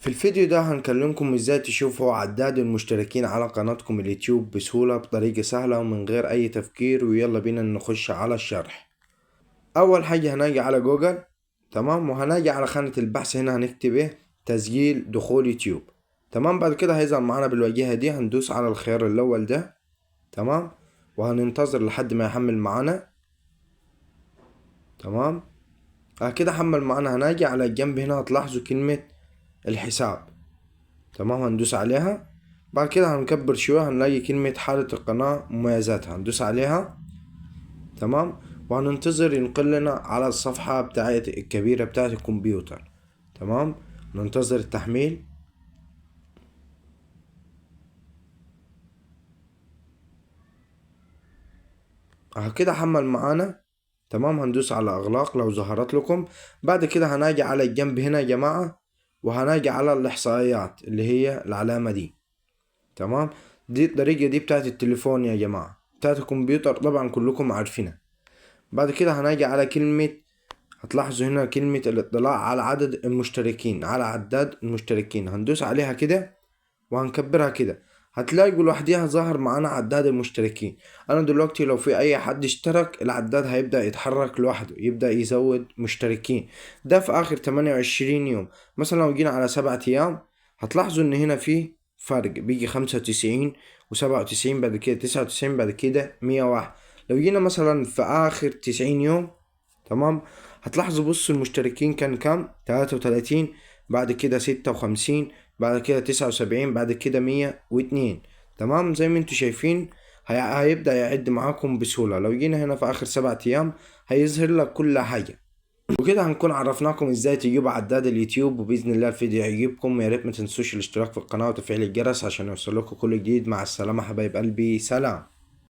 في الفيديو ده هنكلمكم ازاي تشوفوا عداد المشتركين على قناتكم اليوتيوب بسهولة بطريقة سهلة ومن غير اي تفكير. ويلا بينا نخش على الشرح. اول حاجة هنجي على جوجل، تمام، وهنجي على خانة البحث هنا هنكتب ايه؟ تسجيل دخول يوتيوب. تمام، بعد كده هيظهر معانا بالواجهة دي، هندوس على الخيار الاول ده، تمام، وهننتظر لحد ما يحمل معانا. تمام، كده حمل معانا. هنجي على الجنب هنا هتلاحظوا كلمة الحساب، تمام، هندوس عليها. بعد كده هنكبر شوية هنلاقي كلمة حالة القناة مميزاتها، هندوس عليها. تمام، وهننتظر ينقل لنا على الصفحة بتاعت الكبيرة بتاعت الكمبيوتر. تمام، ننتظر التحميل. كده حمل معانا. تمام، هندوس على اغلاق لو ظهرت لكم. بعد كده هناجي على الجنب هنا يا جماعة، وهناجي على الاحصائيات اللي هي العلامة دي. تمام، دي الطريقة دي بتاعت التليفون يا جماعة، بتاعت الكمبيوتر طبعا كلكم عارفينها. بعد كده هناجي على كلمة، هتلاحظوا هنا كلمة الاطلاع على عدد المشتركين، على عداد المشتركين، هندوس عليها كده وهنكبرها كده. هتلاقوا لوحديها ظهر معانا عداد المشتركين. انا دلوقتي لو في اي حد اشترك العداد هيبدأ يتحرك لوحده، يبدأ يزود مشتركين. ده في اخر 28 يوم. مثلا لو جينا على 7 ايام هتلاحظوا ان هنا في فرق، بيجي 95 و97، بعد كده 99، بعد كده 101. لو جينا مثلا في اخر 90 يوم، تمام، هتلاحظوا بصوا المشتركين كان كام؟ 33، بعد كده 56، بعد كده 79، بعد كده 102. تمام، زي ما انتوا شايفين هيبدأ يعد معاكم بسهولة. لو جينا هنا في آخر 7 أيام هيظهر لك كل حاجة. وكده هنكون عرفناكم ازاي تجيبوا عداد اليوتيوب، وبإذن الله الفيديو يعجبكم. يا ريت ما تنسوش الاشتراك في القناة وتفعيل الجرس عشان يوصلكم كل جديد. مع السلامة حبايب قلبي، سلام.